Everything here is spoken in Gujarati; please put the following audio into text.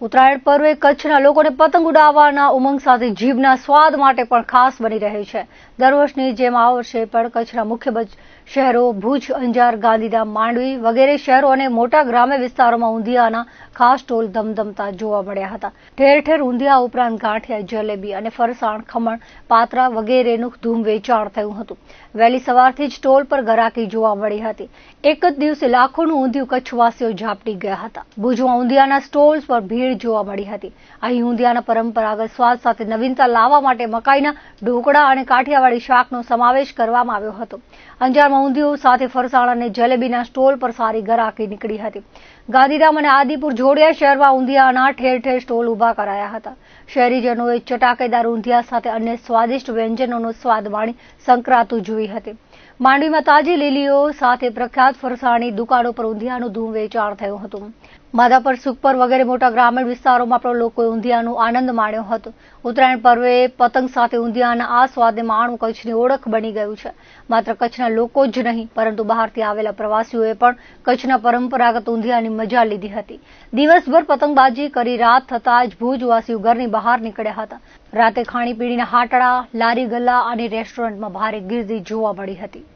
ઉત્તરાયણ પર્વે કચ્છના લોકોને પતંગ ઉડાવવાના ઉમંગ સાથે જીભના સ્વાદ માટે પણ ખાસ બની રહે છે. દર વર્ષની જેમ આ વર્ષે પણ કચ્છના મુખ્ય શહેરો ભુજ, અંજાર, ગાંધીધામ, માંડવી વગેરે શહેરો અને મોટા ગ્રામ્ય વિસ્તારોમાં ઊંધિયાના ખાસ સ્ટોલ ધમધમતા જોવા મળ્યા હતા. ઠેર ઠેર ઊંધિયા ઉપરાંત ગાંઠિયા, જલેબી અને ફરસાણ, ખમણ, પાત્રા વગેરેનું ધૂમ વેચાણ થયું હતું. વહેલી સવારથી જ સ્ટોલ પર ગરાકી જોવા મળી હતી. એક જ દિવસે લાખોનું ઊંધિયું કચ્છવાસીઓ ઝાપટી ગયા હતા. ભુજમાં ઊંધિયાના સ્ટોલ્સ પર ભીડ જોવા મળી હતી. અહીં ઊંધિયાના પરંપરાગત સ્વાદ સાથે નવીનતા લાવવા માટે મકાઈના ઢોકળા અને કાઠિયાવાડી શાકનો સમાવેશ કરવામાં આવ્યો હતો. અંજારમાં ઊંધિયું સાથે ફરસાણ અને જલેબીના સ્ટોલ પર સારી ગરાકી નીકળી હતી. ગાંધીધામ અને આદિપુર જોડિયા શહેરમાં ઊંધિયાના ઠેર ઠેર સ્ટોલ ઊભા કરાયા હતા. શહેરીજનોએ ચટાકેદાર ઊંધિયા સાથે અન્ય સ્વાદિષ્ટ વ્યંજનોનો સ્વાદ માણી સંક્રાંતિ જોઈ હતી. માંડવીમાં તાજી લીલીઓ સાથે પ્રખ્યાત ફરસાણની દુકાનો પર ઊંધિયાનું ધૂમ વેચાણ થયું હતું. માધાપર, સુખપર વગેરે મોટા ગ્રામીણ વિસ્તારોમાં પણ લોકોએ ઊંધિયાનો આનંદ માણ્યો હતો. ઉત્તરાયણ પર્વે પતંગ સાથે ઊંધિયાના આ સ્વાદને માણવું કચ્છની ઓળખ બની ગયું છે. માત્ર કચ્છના લોકો જ નહીં, પરંતુ બહારથી આવેલા પ્રવાસીઓએ પણ કચ્છના પરંપરાગત ઊંધિયાની મજા લીધી હતી. દિવસભર પતંગબાજી કરી રાત થતાં જ ભુજવાસીઓ ઘરની બહાર નીકળ્યા હતા. રાતે ખાણીપીણીના હાટડા, લારી ગલ્લા અને રેસ્ટોરન્ટમાં ભારે ગીર્દી જોવા મળી હતી.